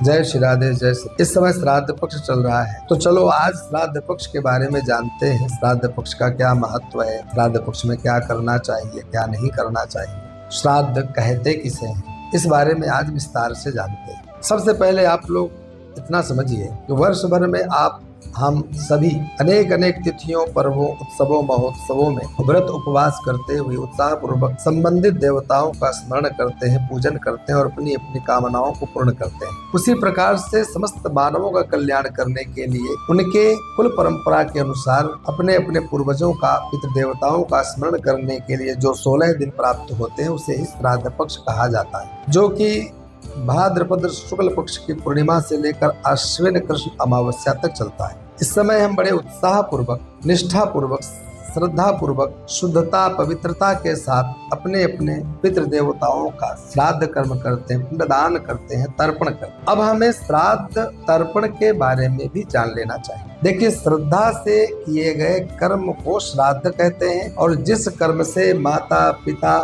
जय श्री राधे जय श्री। इस समय श्राद्ध पक्ष चल रहा है, तो चलो आज श्राद्ध पक्ष के बारे में जानते हैं। श्राद्ध पक्ष का क्या महत्व है, श्राद्ध पक्ष में क्या करना चाहिए, क्या नहीं करना चाहिए, श्राद्ध कहते किसे हैं, इस बारे में आज विस्तार से जानते हैं। सबसे पहले आप लोग इतना समझिए कि वर्ष भर में हम सभी अनेक तिथियों, पर्वों, उत्सवों, महोत्सवों में व्रत उपवास करते हुए उत्साह पूर्वक संबंधित देवताओं का स्मरण करते हैं, पूजन करते हैं और अपनी अपनी कामनाओं को पूर्ण करते हैं। उसी प्रकार से समस्त मानवों का कल्याण करने के लिए उनके कुल परंपरा के अनुसार अपने अपने पूर्वजों का, पितृ देवताओं का स्मरण करने के लिए जो 16 दिन प्राप्त होते हैं उसे ही श्राद्ध पक्ष कहा जाता है, जो कि भाद्रपद शुक्ल पक्ष की पूर्णिमा से लेकर आश्विन कृष्ण अमावस्या तक चलता है। इस समय हम बड़े उत्साह पूर्वक, निष्ठा पूर्वक, श्रद्धा पूर्वक, शुद्धता, पवित्रता के साथ अपने अपने पितृ देवताओं का श्राद्ध कर्म करते हैं, पिंडदान करते हैं, तर्पण करते हैं। अब हमें श्राद्ध तर्पण के बारे में भी जान लेना चाहिए। देखिए, श्रद्धा से किए गए कर्म को श्राद्ध कहते हैं और जिस कर्म से माता पिता,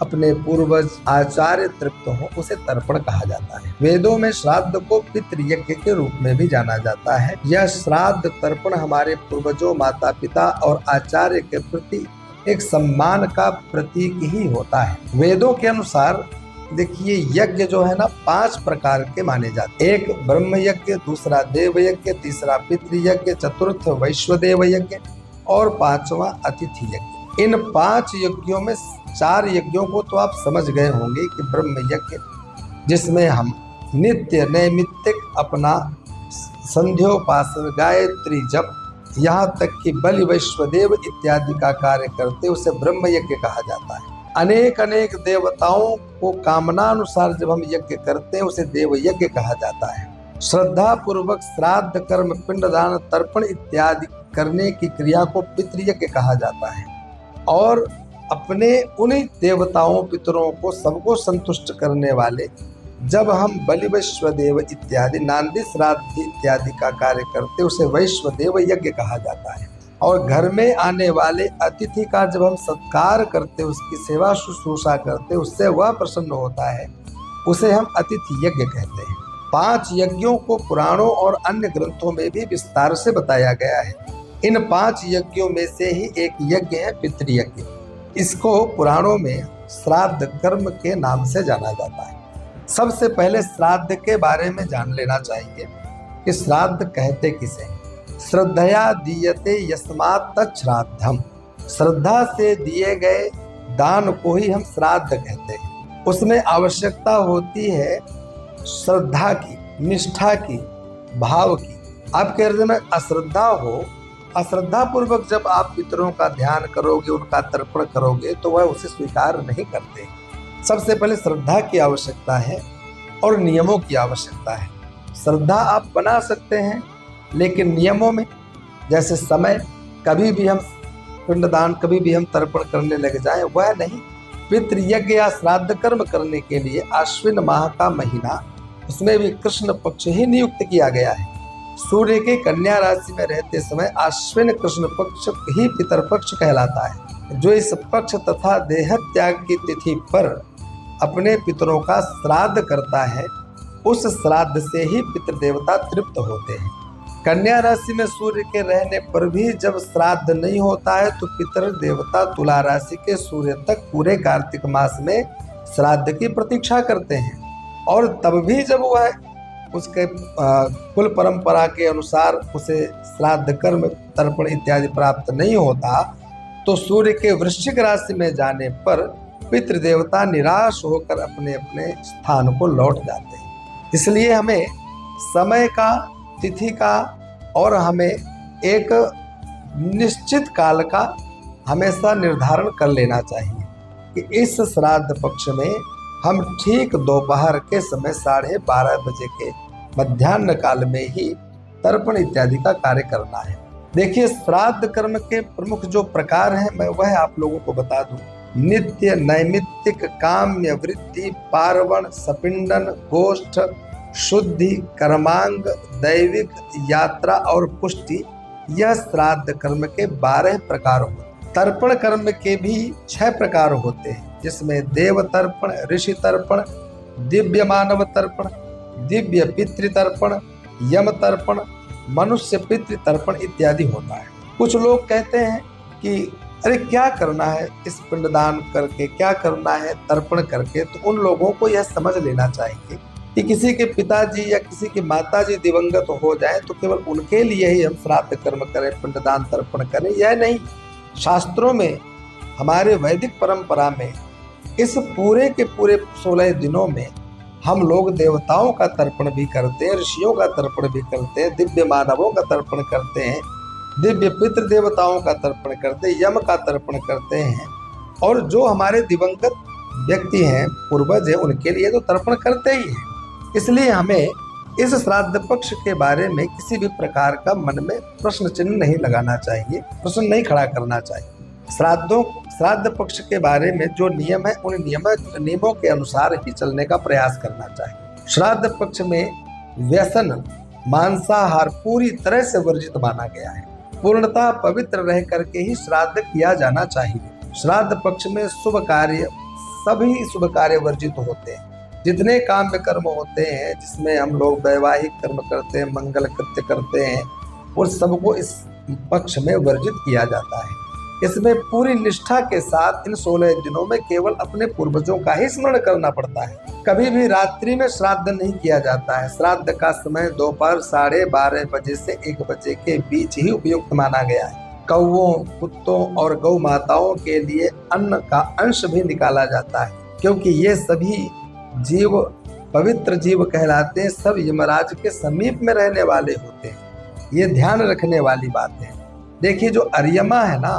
अपने पूर्वज, आचार्य तृप्त हो उसे तर्पण कहा जाता है। वेदों में श्राद्ध को पितृयज्ञ के रूप में भी जाना जाता है। यह श्राद्ध तर्पण हमारे पूर्वजों, माता पिता और आचार्य के प्रति एक सम्मान का प्रतीक ही होता है। वेदों के अनुसार देखिए, यज्ञ जो है ना 5 प्रकार के माने जाते हैं। एक ब्रह्म यज्ञ, दूसरा देव यज्ञ, तीसरा पितृयज्ञ, चतुर्थ वैश्वदेव यज्ञ और 5वां अतिथि यज्ञ। इन 5 यज्ञों में 4 यज्ञों को तो आप समझ गए होंगे कि ब्रह्म यज्ञ, जिसमें हम नित्य नैमित्तिक अपना संध्योपासन, गायत्री जप, यहाँ तक कि बलि, वैश्वदेव इत्यादि का कार्य करते, उसे ब्रह्म यज्ञ कहा जाता है। अनेक देवताओं को कामनानुसार जब हम यज्ञ करते हैं उसे देव यज्ञ कहा जाता है। श्रद्धा पूर्वक श्राद्ध कर्म, पिंडदान, तर्पण इत्यादि करने की क्रिया को पितृयज्ञ कहा जाता है और अपने उन्हीं देवताओं, पितरों को सबको संतुष्ट करने वाले जब हम बलि, वैश्वदेव इत्यादि, नांदी श्राद्ध इत्यादि का कार्य करते उसे वैश्वदेव यज्ञ कहा जाता है। और घर में आने वाले अतिथि का जब हम सत्कार करते, उसकी सेवा शुश्रूषा करते, उससे वह प्रसन्न होता है, उसे हम अतिथि यज्ञ कहते हैं। 5 यज्ञों को पुराणों और अन्य ग्रंथों में भी विस्तार से बताया गया है। इन 5 यज्ञों में से ही एक यज्ञ है पितृयज्ञ। इसको पुराणों में श्राद्ध कर्म के नाम से जाना जाता है। सबसे पहले श्राद्ध के बारे में जान लेना चाहिए कि श्राद्ध कहते किसे हैं। श्रद्धया दीयते यस्मात् तच्छ्राद्धम। श्रद्धा से दिए गए दान को ही हम श्राद्ध कहते हैं। उसमें आवश्यकता होती है श्रद्धा की, निष्ठा की, भाव की। आपके हृदय में अश्रद्धा हो, अश्रद्धा पूर्वक जब आप पितरों का ध्यान करोगे, उनका तर्पण करोगे, तो वह उसे स्वीकार नहीं करते। सबसे पहले श्रद्धा की आवश्यकता है और नियमों की आवश्यकता है। श्रद्धा आप बना सकते हैं, लेकिन नियमों में, जैसे समय, कभी भी हम पिंडदान, कभी भी हम तर्पण करने लग जाएं, वह नहीं। पितृयज्ञ या श्राद्ध कर्म करने के लिए आश्विन माह का महीना, उसमें भी कृष्ण पक्ष ही नियुक्त किया गया है। सूर्य के कन्या राशि में रहते समय आश्विन कृष्ण पक्ष ही पितर पक्ष कहलाता है। जो इस पक्ष तथा देह त्याग की तिथि पर अपने पितरों का श्राद्ध करता है, उस श्राद्ध से ही पितृ देवता तृप्त होते हैं। कन्या राशि में सूर्य के रहने पर भी जब श्राद्ध नहीं होता है तो पितृ देवता तुला राशि के सूर्य तक पूरे कार्तिक मास में श्राद्ध की प्रतीक्षा करते हैं और तब भी जब वह उसके कुल परंपरा के अनुसार उसे श्राद्ध कर्म, तर्पण इत्यादि प्राप्त नहीं होता, तो सूर्य के वृश्चिक राशि में जाने पर पितृदेवता निराश होकर अपने अपने स्थान को लौट जाते हैं। इसलिए हमें समय का, तिथि का और हमें एक निश्चित काल का हमेशा निर्धारण कर लेना चाहिए कि इस श्राद्ध पक्ष में हम ठीक दोपहर के समय 12:30 बजे के मध्याह्न काल में ही तर्पण इत्यादि का कार्य करना है। देखिए, श्राद्ध कर्म के प्रमुख जो प्रकार हैं मैं वह आप लोगों को बता दूं। नित्य नैमित्तिक, काम्य, वृद्धि, पार्वण, सपिंडन, गोष्ठ, शुद्धि, कर्मांग, दैविक, यात्रा और पुष्टि, यह श्राद्ध कर्म के 12 प्रकार होते हैं। तर्पण कर्म के भी 6 प्रकार होते हैं, जिसमें देव तर्पण, ऋषि तर्पण, दिव्य मानव तर्पण, दिव्य पितृतर्पण, यम तर्पण, मनुष्य पितृतर्पण इत्यादि होता है। कुछ लोग कहते हैं कि अरे क्या करना है इस पिंडदान करके, क्या करना है तर्पण करके। तो उन लोगों को यह समझ लेना चाहिए कि किसी के पिताजी या किसी की माताजी दिवंगत हो जाए तो केवल उनके लिए ही हम श्राद्ध कर्म करें, पिंडदान तर्पण करें, यह नहीं। शास्त्रों में, हमारे वैदिक परंपरा में इस पूरे के पूरे 16 दिनों में हम लोग देवताओं का तर्पण भी करते हैं, ऋषियों का तर्पण भी करते हैं, दिव्य मानवों का तर्पण करते हैं, दिव्य पितृ देवताओं का तर्पण करते हैं, यम का तर्पण करते हैं। और जो हमारे दिवंगत व्यक्ति हैं, पूर्वज हैं, उनके लिए तो तर्पण करते ही हैं। इसलिए हमें इस श्राद्ध पक्ष के बारे में किसी भी प्रकार का मन में प्रश्न चिन्ह नहीं लगाना चाहिए, प्रश्न नहीं खड़ा करना चाहिए। श्राद्ध पक्ष के बारे में जो नियम है, उन नियमों के अनुसार ही चलने का प्रयास करना चाहिए। श्राद्ध पक्ष में व्यसन, मांसाहार पूरी तरह से वर्जित माना गया है। पूर्णतः पवित्र रह करके ही श्राद्ध किया जाना चाहिए। श्राद्ध पक्ष में सभी शुभ कार्य वर्जित होते हैं। जितने काम्य कर्म होते हैं, जिसमें हम लोग वैवाहिक कर्म करते हैं, मंगल कृत्य करते हैं, और सबको इस पक्ष में वर्जित किया जाता है। इसमें पूरी निष्ठा के साथ इन 16 दिनों में केवल अपने पूर्वजों का ही स्मरण करना पड़ता है। कभी भी रात्रि में श्राद्ध नहीं किया जाता है। श्राद्ध का समय दोपहर 12:30 बजे से 1 बजे के बीच ही उपयुक्त माना गया है। कौओं, कुत्तों और गौ माताओं के लिए अन्न का अंश भी निकाला जाता है, क्योंकि ये सभी जीव पवित्र जीव कहलाते हैं, सब यमराज के समीप में रहने वाले होते हैं। ये ध्यान रखने वाली बात है। देखिए, जो अर्यमा है ना,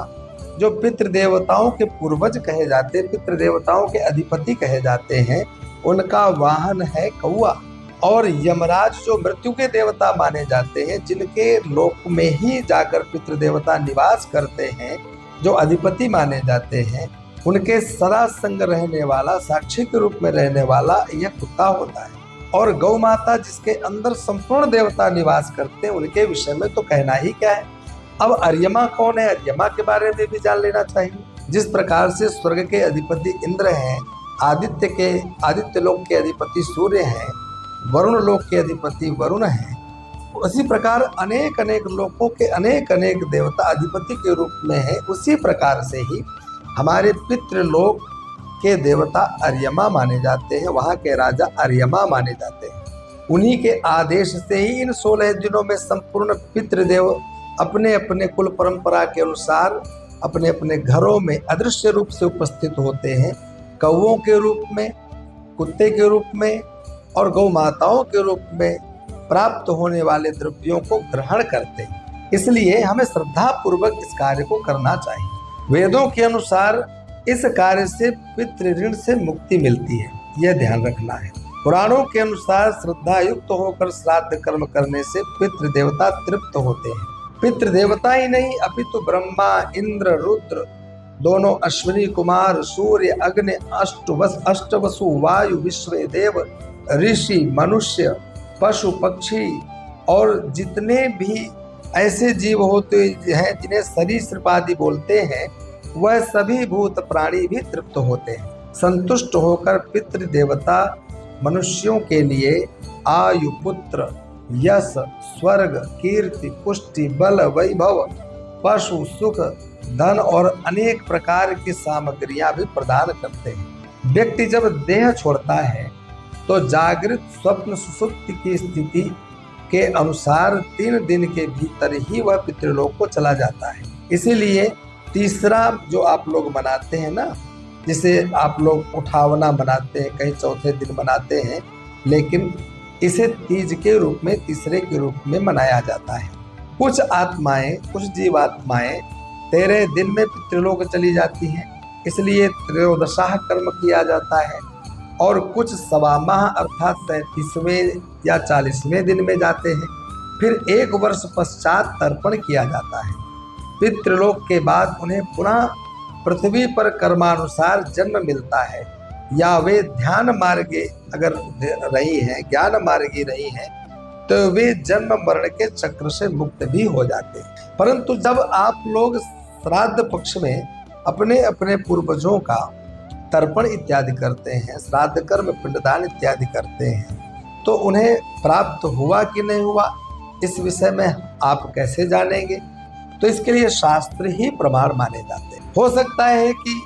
जो पितृ देवताओं के पूर्वज कहे जाते हैं, पितृ देवताओं के अधिपति कहे जाते हैं, उनका वाहन है कौआ। और यमराज जो मृत्यु के देवता माने जाते हैं, जिनके लोक में ही जाकर पितृ देवता निवास करते हैं, जो अधिपति माने जाते हैं, उनके सदा संग रहने वाला, साक्षी के रूप में रहने वाला यह कुत्ता होता है। और गौ माता, जिसके अंदर संपूर्ण देवता निवास करते हैं, उनके विषय में तो कहना ही क्या है। अब अर्यमा कौन है, अर्यमा के बारे में भी जान लेना चाहिए। जिस प्रकार से स्वर्ग के अधिपति इंद्र हैं, आदित्य लोक के अधिपति सूर्य हैं, वरुण लोक के अधिपति वरुण हैं, उसी प्रकार अनेक लोकों के अनेक देवता अधिपति के रूप में है। उसी प्रकार से ही हमारे पितृलोक के देवता अर्यमा माने जाते हैं, वहाँ के राजा अर्यमा माने जाते हैं। उन्हीं के आदेश से ही इन 16 दिनों में संपूर्ण पितृदेव अपने अपने कुल परंपरा के अनुसार अपने अपने घरों में अदृश्य रूप से उपस्थित होते हैं। कौओं के रूप में, कुत्ते के रूप में और गौ माताओं के रूप में प्राप्त होने वाले द्रव्यों को ग्रहण करते हैं। इसलिए हमें श्रद्धा पूर्वक इस कार्य को करना चाहिए। वेदों के अनुसार इस कार्य से पितृ ऋण से मुक्ति मिलती है, यह ध्यान रखना है। पुराणों के अनुसार श्रद्धा युक्त होकर श्राद्ध कर्म करने से पितृ देवता तृप्त होते हैं। पितृ देवता ही नहीं, अपितु ब्रह्मा, इंद्र, रुद्र, दोनों अश्विनी कुमार, सूर्य, अग्नि, अष्टवसु, वायु, विश्व देव, ऋषि, मनुष्य, पशु, पक्षी और जितने भी ऐसे जीव होते हैं जिन्हें सरीसृप आदि बोलते हैं, वह सभी भूत प्राणी भी तृप्त होते हैं। संतुष्ट होकर पितृ देवता मनुष्यों के लिए आयु, पुत्र, यश, स्वर्ग, कीर्ति, पुष्टि, बल, वैभव, पशु, सुख, धन और अनेक प्रकार की सामग्रियां भी प्रदान करते हैं। व्यक्ति जब देह छोड़ता है तो जागृत, स्वप्न, सुषुप्ति की स्थिति के अनुसार 3 दिन के भीतर ही वह पितृलोक को चला जाता है। इसीलिए तीसरा जो आप लोग मनाते हैं ना, जिसे आप लोग उठावना मनाते हैं, कहीं चौथे दिन मनाते हैं, लेकिन इसे तीज के रूप में, तीसरे के रूप में मनाया जाता है। कुछ आत्माएं, कुछ जीवात्माएं 13 दिन में पितृलोक चली जाती हैं, इसलिए त्रयोदशाह कर्म किया जाता है। और कुछ सवा माह अर्थात 37वें या 40वें दिन में जाते हैं। फिर 1 वर्ष पश्चात तर्पण किया जाता है। पितृलोक के बाद उन्हें पुनः पृथ्वी पर कर्मानुसार जन्म मिलता है, या वे ध्यान मार्गे अगर रही हैं, ज्ञान मार्गी रही हैं, तो वे जन्म मरण के चक्र से मुक्त भी हो जाते हैं। परंतु जब आप लोग श्राद्ध पक्ष में अपने अपने पूर्वजों का तर्पण इत्यादि करते हैं, श्राद्ध कर्म, पिंडदान इत्यादि करते हैं, तो उन्हें प्राप्त हुआ कि नहीं हुआ, इस विषय में आप कैसे जानेंगे? तो इसके लिए शास्त्र ही प्रमाण माने जाते हैं। हो सकता है कि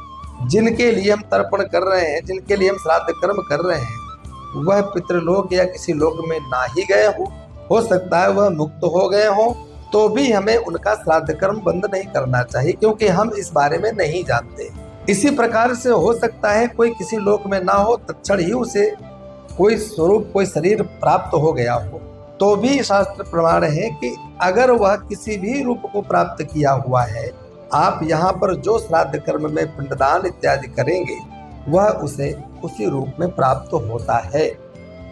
जिनके लिए हम तर्पण कर रहे हैं, जिनके लिए हम श्राद्ध कर्म कर रहे हैं, वह पितृलोक या किसी लोक में ना ही गए हो सकता है वह मुक्त हो गए हो, तो भी हमें उनका श्राद्ध कर्म बंद नहीं करना चाहिए, क्योंकि हम इस बारे में नहीं जानते। इसी प्रकार से हो सकता है कोई किसी लोक में ना हो, तत्क्षण ही उसे कोई स्वरूप, कोई शरीर प्राप्त हो गया हो, तो भी शास्त्र प्रमाण है कि अगर वह किसी भी रूप को प्राप्त किया हुआ है, आप यहाँ पर जो श्राद्ध कर्म में पिंडदान इत्यादि करेंगे, वह उसे उसी रूप में प्राप्त होता है।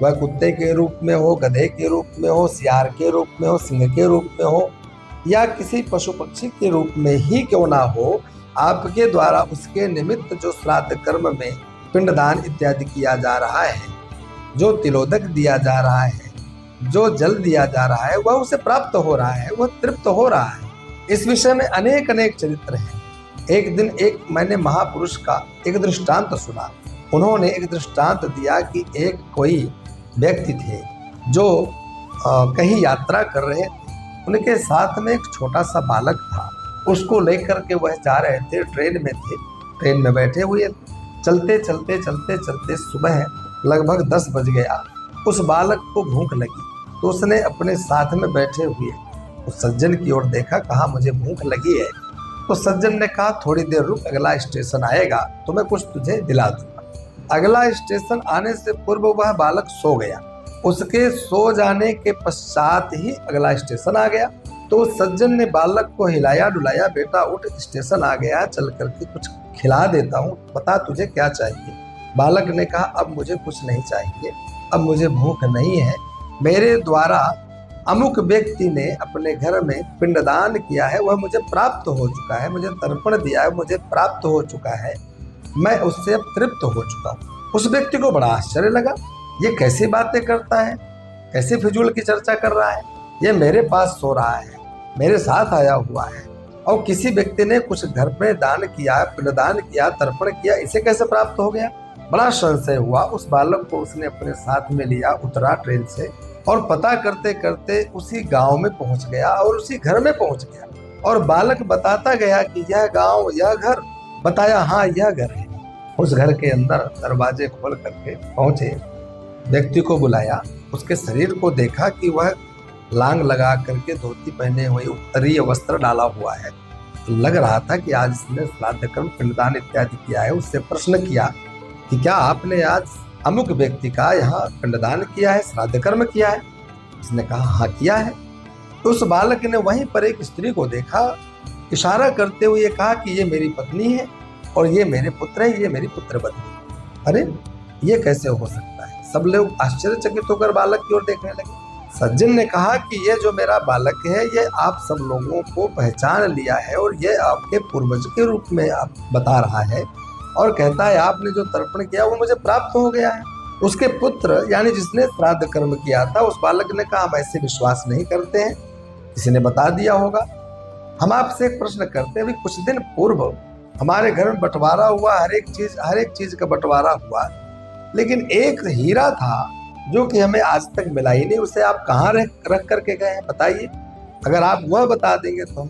वह कुत्ते के रूप में हो, गधे के रूप में हो, सियार के रूप में हो, सिंह के रूप में हो, या किसी पशु पक्षी के रूप में ही क्यों ना हो, आपके द्वारा उसके निमित्त जो श्राद्ध कर्म में पिंडदान इत्यादि किया जा रहा है, जो तिलोदक दिया जा रहा है, जो जल दिया जा रहा है, वह उसे प्राप्त हो रहा है, वह तृप्त हो रहा है। इस विषय में अनेक अनेक चरित्र हैं। एक दिन मैंने महापुरुष का एक दृष्टांत सुना। उन्होंने एक दृष्टांत दिया कि एक कोई व्यक्ति थे जो कहीं यात्रा कर रहे थे। उनके साथ में एक छोटा सा बालक था। उसको लेकर के वह जा रहे थे, ट्रेन में थे, ट्रेन में बैठे हुए, चलते चलते चलते चलते सुबह लगभग 10 बज गया। उस बालक को भूख लगी, तो उसने अपने साथ में बैठे हुए उस सज्जन की ओर देखा, कहा मुझे भूख लगी है। तो सज्जन ने कहा थोड़ी देर रुक, अगला स्टेशन आएगा तो मैं कुछ तुझे दिला दूंगा। अगला स्टेशन आने से पूर्व वह बालक सो गया। उसके सो जाने के पश्चात ही अगला स्टेशन आ गया। तो सज्जन ने बालक को हिलाया डुलाया, बेटा उठ, स्टेशन आ गया, चल करके कुछ खिला देता हूँ, बता तुझे क्या चाहिए। बालक ने कहा अब मुझे कुछ नहीं चाहिए, अब मुझे भूख नहीं है, मेरे द्वारा अमुक व्यक्ति ने अपने घर में पिंडदान किया है, वह मुझे प्राप्त हो चुका है, मुझे तर्पण दिया है, मुझे प्राप्त हो चुका है, मैं उससे अब तृप्त हो चुका हूँ। उस व्यक्ति को बड़ा आश्चर्य लगा, ये कैसी बातें करता है, कैसे फिजूल की चर्चा कर रहा है, ये मेरे पास सो रहा है, मेरे साथ आया हुआ है, और किसी व्यक्ति ने कुछ घर में दान किया, पिंडदान किया, तर्पण किया, इसे कैसे प्राप्त हो गया। बड़ा संशय हुआ। उस बालक को उसने अपने साथ में लिया, उतरा ट्रेन से और पता करते करते उसी गांव में पहुंच गया और उसी घर में पहुंच गया। और बालक बताता गया कि यह गांव, यह घर, बताया हाँ यह घर है। उस घर के अंदर दरवाजे खोल करके पहुंचे, व्यक्ति को बुलाया, उसके शरीर को देखा कि वह लांग लगा करके धोती पहने हुए, उत्तरीय वस्त्र डाला हुआ है। लग रहा था कि आज इसने श्राद्ध कर्म पिंडदान इत्यादि किया है। उससे प्रश्न किया कि क्या आपने आज अमुक व्यक्ति का यहाँ पिंडदान किया है, श्राद्ध कर्म किया है? उसने कहा हाँ किया है। तो उस बालक ने वहीं पर एक स्त्री को देखा, इशारा करते हुए कहा कि ये मेरी पत्नी है और ये मेरे पुत्र है, ये मेरी पुत्रवती। अरे ये कैसे हो सकता है? सब लोग आश्चर्यचकित होकर बालक की ओर देखने लगे। सज्जन ने कहा कि ये जो मेरा बालक है, ये आप सब लोगों को पहचान लिया है और ये आपके पूर्वज के रूप में आप बता रहा है और कहता है आपने जो तर्पण किया वो मुझे प्राप्त हो गया है। उसके पुत्र यानी जिसने श्राद्ध कर्म किया था, उस बालक ने कहा हम ऐसे विश्वास नहीं करते हैं, किसी ने बता दिया होगा। हम आपसे एक प्रश्न करते हैं, अभी कुछ दिन पूर्व हमारे घर में बंटवारा हुआ, हर एक चीज का बंटवारा हुआ, लेकिन एक हीरा था जो कि हमें आज तक मिला ही नहीं, उसे आप कहाँ रख करके गए हैं बताइए। अगर आप वह बता देंगे तो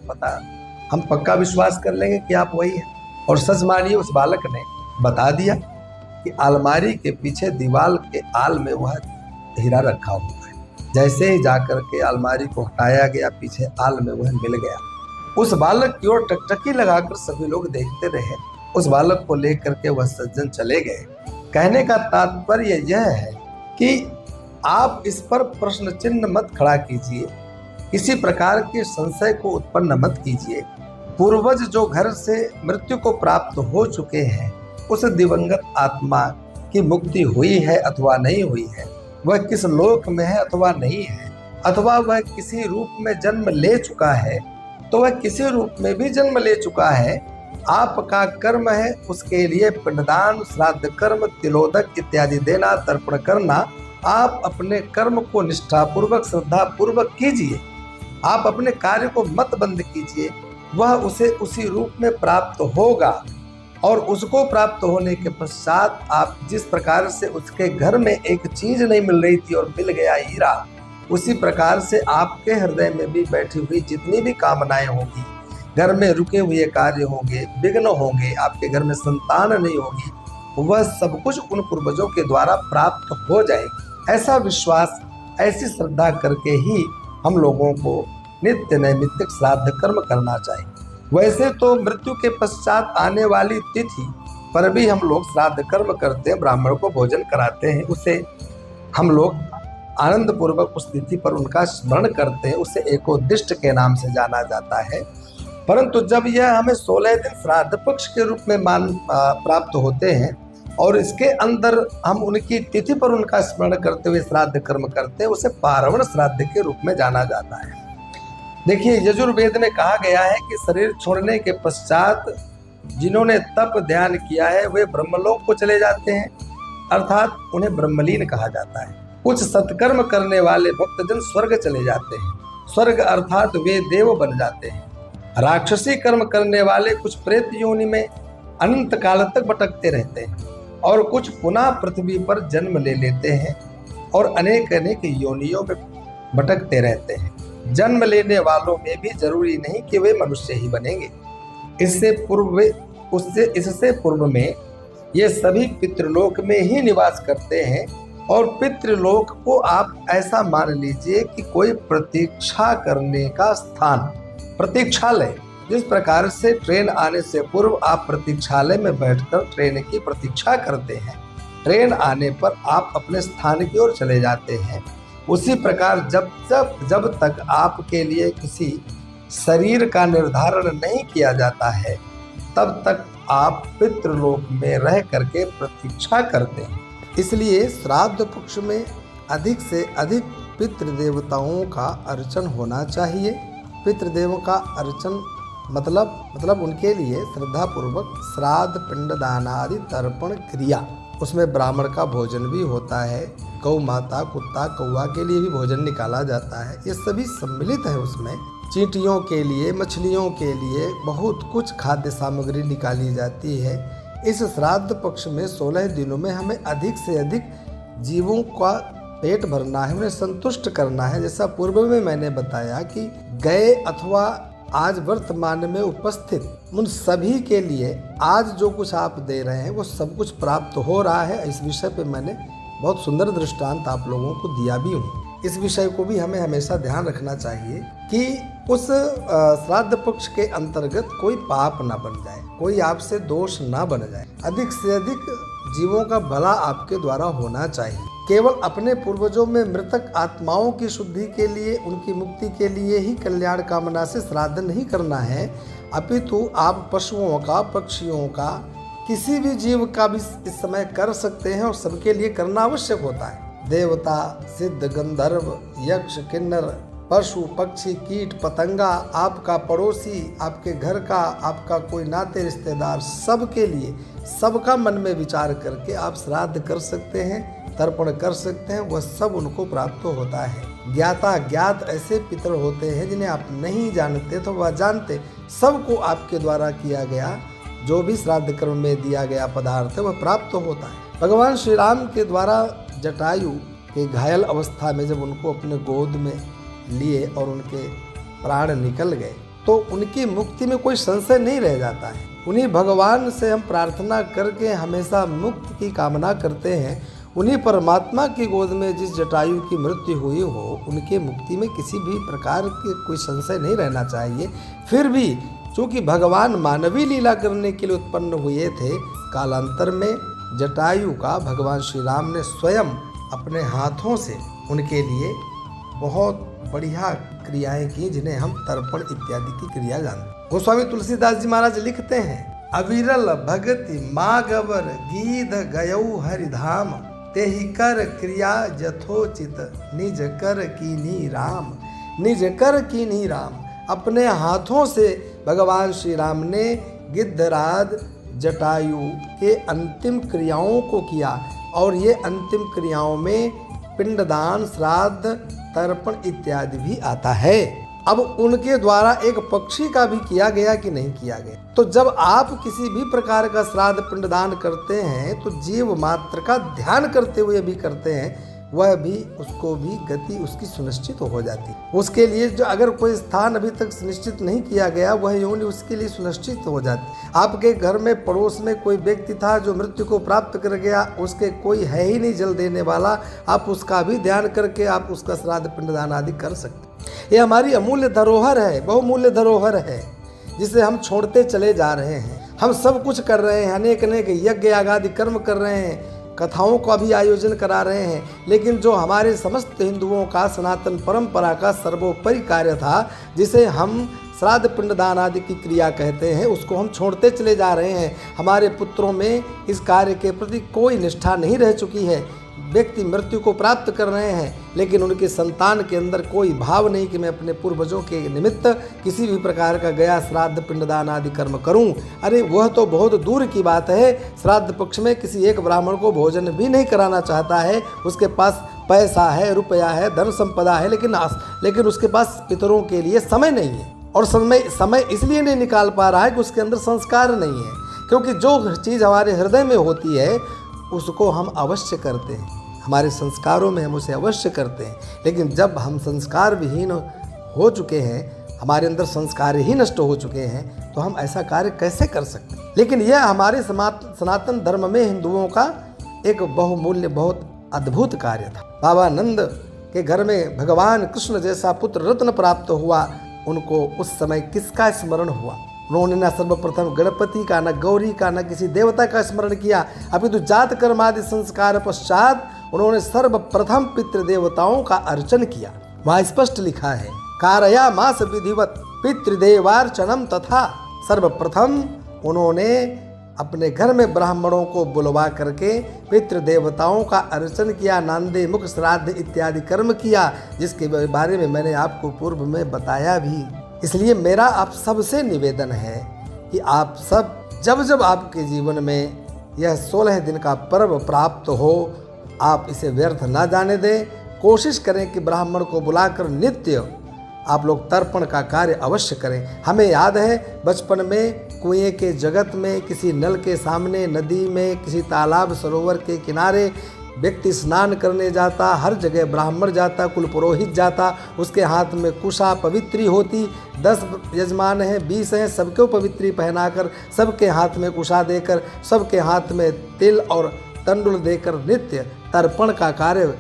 हम पक्का विश्वास कर लेंगे कि आप वही हैं। और सच मानिए उस बालक ने बता दिया कि अलमारी के पीछे दीवार के आल में वह हीरा रखा हुआ है। जैसे ही जाकर के अलमारी को हटाया गया, पीछे आल में वह मिल गया। उस बालक की ओर टकटकी लगाकर सभी लोग देखते रहे। उस बालक को लेकर के वह सज्जन चले गए। कहने का तात्पर्य यह है कि आप इस पर प्रश्न चिन्ह मत खड़ा कीजिए, किसी प्रकार के संशय को उत्पन्न मत कीजिए। पूर्वज जो घर से मृत्यु को प्राप्त हो चुके हैं, उस दिवंगत आत्मा की मुक्ति हुई है अथवा नहीं हुई है, वह किस लोक में है अथवा नहीं है, अथवा वह किसी रूप में जन्म ले चुका है तो वह किसी रूप में भी जन्म ले चुका है। आपका कर्म है उसके लिए पिंडदान, श्राद्ध कर्म, तिलोदक इत्यादि देना, तर्पण करना। आप अपने कर्म को निष्ठापूर्वक, श्रद्धापूर्वक कीजिए। आप अपने कार्य को मत बंद कीजिए, वह उसे उसी रूप में प्राप्त होगा। और उसको प्राप्त होने के पश्चात आप जिस प्रकार से उसके घर में एक चीज नहीं मिल रही थी और मिल गया हीरा, उसी प्रकार से आपके हृदय में भी बैठी हुई जितनी भी कामनाएं होंगी, घर में रुके हुए कार्य होंगे, विघ्न होंगे, आपके घर में संतान नहीं होगी, वह सब कुछ उन पूर्वजों के द्वारा प्राप्त हो जाएगी। ऐसा विश्वास, ऐसी श्रद्धा करके ही हम लोगों को नित्य नैमित्तिक श्राद्ध कर्म करना चाहिए। वैसे तो मृत्यु के पश्चात आने वाली तिथि पर भी हम लोग श्राद्ध कर्म करते हैं, ब्राह्मण को भोजन कराते हैं, उसे हम लोग आनंद पूर्वक उस तिथि पर उनका स्मरण करते हैं, उसे एकोद्दिष्ट के नाम से जाना जाता है। परंतु जब यह हमें 16 दिन श्राद्ध पक्ष के रूप में प्राप्त होते हैं और इसके अंदर हम उनकी तिथि पर उनका स्मरण करते हुए श्राद्ध कर्म करते हैं, उसे पार्वण श्राद्ध के रूप में जाना जाता है। देखिए, यजुर्वेद में कहा गया है कि शरीर छोड़ने के पश्चात जिन्होंने तप ध्यान किया है वे ब्रह्मलोक को चले जाते हैं, अर्थात उन्हें ब्रह्मलीन कहा जाता है। कुछ सत्कर्म करने वाले भक्तजन स्वर्ग चले जाते हैं, स्वर्ग अर्थात वे देव बन जाते हैं। राक्षसी कर्म करने वाले कुछ प्रेत योनि में अनंत काल तक भटकते रहते हैं और कुछ पुनः पृथ्वी पर जन्म ले लेते हैं और अनेक अनेक योनियों में भटकते रहते हैं। जन्म लेने वालों में भी जरूरी नहीं कि वे मनुष्य ही बनेंगे। इससे पूर्व में ये सभी पितृलोक में ही निवास करते हैं और पितृलोक को आप ऐसा मान लीजिए कि कोई प्रतीक्षा करने का स्थान, प्रतीक्षालय। जिस प्रकार से ट्रेन आने से पूर्व आप प्रतीक्षालय में बैठकर ट्रेन की प्रतीक्षा करते हैं, ट्रेन आने पर आप अपने स्थान की ओर चले जाते हैं, उसी प्रकार जब तक आपके लिए किसी शरीर का निर्धारण नहीं किया जाता है तब तक आप पितृलोक में रह करके प्रतीक्षा करते हैं। इसलिए श्राद्ध पक्ष में अधिक से अधिक पितृदेवताओं का अर्चन होना चाहिए। पितृदेवों का अर्चन मतलब उनके लिए श्रद्धापूर्वक श्राद्ध पिंडदान आदि तर्पण क्रिया, उसमें ब्राह्मण का भोजन भी होता है, गौ माता, कुत्ता, कौवा के लिए भी भोजन निकाला जाता है, ये सभी सम्मिलित है उसमें। चींटियों के लिए, मछलियों के लिए बहुत कुछ खाद्य सामग्री निकाली जाती है। इस श्राद्ध पक्ष में 16 दिनों में हमें अधिक से अधिक जीवों का पेट भरना है, उन्हें संतुष्ट करना है। जैसा पूर्व में मैंने बताया कि गए अथवा आज वर्तमान में उपस्थित उन सभी के लिए आज जो कुछ आप दे रहे हैं वो सब कुछ प्राप्त हो रहा है। इस विषय पे मैंने बहुत सुंदर दृष्टांत आप लोगों को दिया भी हूँ। इस विषय को भी हमें हमेशा ध्यान रखना चाहिए कि उस श्राद्ध पक्ष के अंतर्गत कोई पाप ना बन जाए, कोई आपसे दोष ना बन जाए। अधिक से अधिक जीवों का भला आपके द्वारा होना चाहिए। केवल अपने पूर्वजों में मृतक आत्माओं की शुद्धि के लिए, उनकी मुक्ति के लिए ही कल्याण कामना से श्राद्ध नहीं करना है, अपितु आप पशुओं का, पक्षियों का, किसी भी जीव का भी इस समय कर सकते हैं और सबके लिए करना आवश्यक होता है। देवता, सिद्ध, गंधर्व, यक्ष, किन्नर, पशु, पक्षी, कीट, पतंगा, आपका पड़ोसी, आपके घर का, आपका कोई नाते रिश्तेदार, सबके लिए, सबका मन में विचार करके आप श्राद्ध कर सकते हैं, तर्पण कर सकते हैं, वह सब उनको प्राप्त होता है। ज्ञाता ज्ञात ऐसे पितर होते हैं जिन्हें आप नहीं जानते तो वह जानते, सबको आपके द्वारा किया गया जो भी श्राद्ध कर्म में दिया गया पदार्थ है वह प्राप्त होता है। भगवान श्री राम के द्वारा जटायु के घायल अवस्था में जब उनको अपने गोद में लिए और उनके प्राण निकल गए तो उनकी मुक्ति में कोई संशय नहीं रह जाता है। उन्हीं भगवान से हम प्रार्थना करके हमेशा मुक्ति की कामना करते हैं। उन्हीं परमात्मा की गोद में जिस जटायु की मृत्यु हुई हो उनके मुक्ति में किसी भी प्रकार के कोई संशय नहीं रहना चाहिए। फिर भी चूँकि भगवान मानवीय लीला करने के लिए उत्पन्न हुए थे, कालांतर में जटायु का भगवान श्री राम ने स्वयं अपने हाथों से उनके लिए बहुत बढ़िया क्रियाएं की जिन्हें हम तर्पण इत्यादि की क्रिया जानते। गोस्वामी तुलसीदास जी महाराज लिखते हैं, अविरल भगति मागवर गीध गयऊ हरिधाम, तेहि कर क्रिया यथोचित निज कर कीन्ही राम। निज कर कीन्ही राम, अपने हाथों से भगवान श्री राम ने गिद्धराज जटायु के अंतिम क्रियाओं को किया और ये अंतिम क्रियाओं में पिंडदान, श्राद्ध, तर्पण इत्यादि भी आता है। अब उनके द्वारा एक पक्षी का भी किया गया कि नहीं किया गया। तो जब आप किसी भी प्रकार का श्राद्ध पिंडदान करते हैं तो जीव मात्र का ध्यान करते हुए भी करते हैं, वह भी उसको भी गति उसकी सुनिश्चित हो जाती है। उसके लिए जो अगर कोई स्थान अभी तक सुनिश्चित नहीं किया गया, वह योनि उसके लिए सुनिश्चित हो जाती है। आपके घर में पड़ोस में कोई व्यक्ति था जो मृत्यु को प्राप्त कर गया, उसके कोई है ही नहीं जल देने वाला, आप उसका भी ध्यान करके आप उसका श्राद्ध पिंडदान आदि कर सकते हैं। ये हमारी अमूल्य धरोहर है, बहुमूल्य धरोहर है, जिसे हम छोड़ते चले जा रहे हैं। हम सब कुछ कर रहे हैं, अनेक अनेक यज्ञ याग आदि कर्म कर रहे हैं, कथाओं का भी आयोजन करा रहे हैं, लेकिन जो हमारे समस्त हिंदुओं का सनातन परंपरा का सर्वोपरि कार्य था, जिसे हम श्राद्ध पिंडदान आदि की क्रिया कहते हैं, उसको हम छोड़ते चले जा रहे हैं। हमारे पुत्रों में इस कार्य के प्रति कोई निष्ठा नहीं रह चुकी है। व्यक्ति मृत्यु को प्राप्त कर रहे हैं, लेकिन उनके संतान के अंदर कोई भाव नहीं कि मैं अपने पूर्वजों के निमित्त किसी भी प्रकार का गया श्राद्ध पिंडदान आदि कर्म करूं। अरे वह तो बहुत दूर की बात है। श्राद्ध पक्ष में किसी एक ब्राह्मण को भोजन भी नहीं कराना चाहता है। उसके पास पैसा है, रुपया है, धन संपदा है, लेकिन उसके पास पितरों के लिए समय नहीं है। और समय इसलिए नहीं निकाल पा रहा है कि उसके अंदर संस्कार नहीं है। क्योंकि जो चीज़ हमारे हृदय में होती है उसको हम अवश्य करते हैं, हमारे संस्कारों में हम उसे अवश्य करते हैं। लेकिन जब हम संस्कार विहीन हो चुके हैं, हमारे अंदर संस्कार ही नष्ट हो चुके हैं, तो हम ऐसा कार्य कैसे कर सकते हैं। लेकिन यह हमारे सनातन धर्म में हिंदुओं का एक बहुमूल्य बहुत अद्भुत कार्य था। बाबा नंद के घर में भगवान कृष्ण जैसा पुत्र रत्न प्राप्त हुआ, उनको उस समय किसका स्मरण हुआ? उन्होंने न सर्वप्रथम गणपति का, न गौरी का, न किसी देवता का स्मरण किया, अपितु जात कर्मादि संस्कार पश्चात उन्होंने सर्वप्रथम पितृदेवताओं का अर्चन किया। वहाँ स्पष्ट लिखा है, कारया मास विधिवत पितृदेवार्चनम तथा। सर्वप्रथम उन्होंने अपने घर में ब्राह्मणों को बुलवा करके पितृदेवताओं का अर्चन किया, नांदे मुख श्राद्ध इत्यादि कर्म किया, जिसके बारे में मैंने आपको पूर्व में बताया भी। इसलिए मेरा आप सबसे निवेदन है कि आप सब जब जब आपके जीवन में यह 16 दिन का पर्व प्राप्त हो, आप इसे व्यर्थ ना जाने दें। कोशिश करें कि ब्राह्मण को बुलाकर नित्य आप लोग तर्पण का कार्य अवश्य करें। हमें याद है बचपन में कुएं के जगत में, किसी नल के सामने, नदी में, किसी तालाब सरोवर के किनारे व्यक्ति स्नान करने जाता, हर जगह ब्राह्मण जाता, कुल पुरोहित जाता, उसके हाथ में कुशा पवित्री होती। 10 यजमान हैं, 20 हैं, सबको पवित्री पहनाकर, सबके हाथ में कुशा देकर, सबके हाथ में तिल और तंडुल देकर नित्य तर्पण का कार्य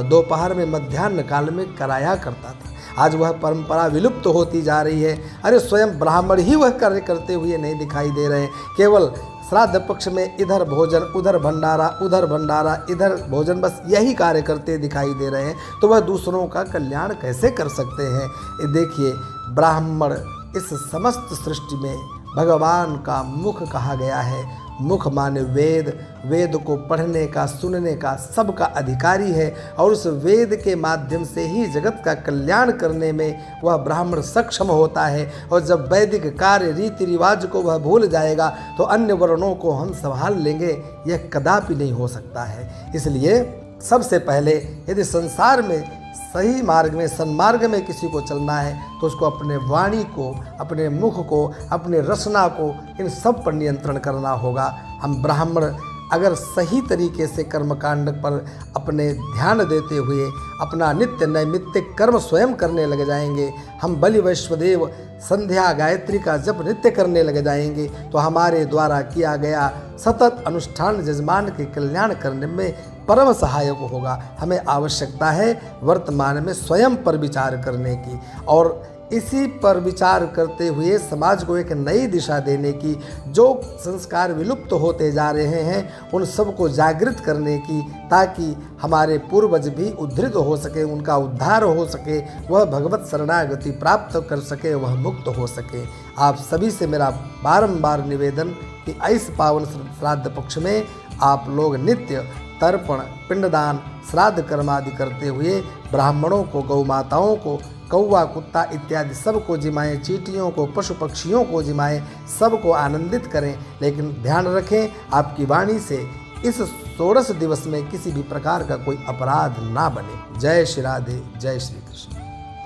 दोपहर में मध्याह्न काल में कराया करता था। आज वह परंपरा विलुप्त होती जा रही है। अरे स्वयं ब्राह्मण ही वह कार्य करते हुए नहीं दिखाई दे रहे हैं। केवल श्राद्ध पक्ष में इधर भोजन, उधर भंडारा, उधर भंडारा, इधर भोजन, बस यही कार्य करते दिखाई दे रहे हैं। तो वह दूसरों का कल्याण कैसे कर सकते हैं? ये देखिए, ब्राह्मण इस समस्त सृष्टि में भगवान का मुख कहा गया है। मुख माने वेद, वेद को पढ़ने का, सुनने का सबका अधिकारी है, और उस वेद के माध्यम से ही जगत का कल्याण करने में वह ब्राह्मण सक्षम होता है। और जब वैदिक कार्य रीति रिवाज को वह भूल जाएगा तो अन्य वर्णों को हम संभाल लेंगे, यह कदापि नहीं हो सकता है। इसलिए सबसे पहले यदि संसार में सही मार्ग में, सन्मार्ग में किसी को चलना है तो उसको अपने वाणी को, अपने मुख को, अपने रसना को, इन सब पर नियंत्रण करना होगा। हम ब्राह्मण अगर सही तरीके से कर्मकांड पर अपने ध्यान देते हुए अपना नित्य नैमित्तिक कर्म स्वयं करने लग जाएंगे, हम बलि वैश्वदेव संध्या गायत्री का जप नित्य करने लग जाएंगे, तो हमारे द्वारा किया गया सतत अनुष्ठान जजमान के कल्याण करने में परम सहायक होगा। हमें आवश्यकता है वर्तमान में स्वयं पर विचार करने की, और इसी पर विचार करते हुए समाज को एक नई दिशा देने की। जो संस्कार विलुप्त होते जा रहे हैं उन सबको जागृत करने की, ताकि हमारे पूर्वज भी उद्धृत हो सके, उनका उद्धार हो सके, वह भगवत शरणागति प्राप्त कर सके, वह मुक्त हो सके। आप सभी से मेरा बारंबार निवेदन कि इस पावन श्राद्ध पक्ष में आप लोग नित्य तर्पण, पिंडदान, श्राद्ध कर्म आदि करते हुए ब्राह्मणों को, गौ माताओं को, कौवा, कुत्ता इत्यादि सबको जिमाएं, चींटियों को, पशु पक्षियों को जिमाएं, सबको आनंदित करें। लेकिन ध्यान रखें आपकी वाणी से इस 16 दिवस में किसी भी प्रकार का कोई अपराध ना बने। जय श्री राधे, जय श्री कृष्ण।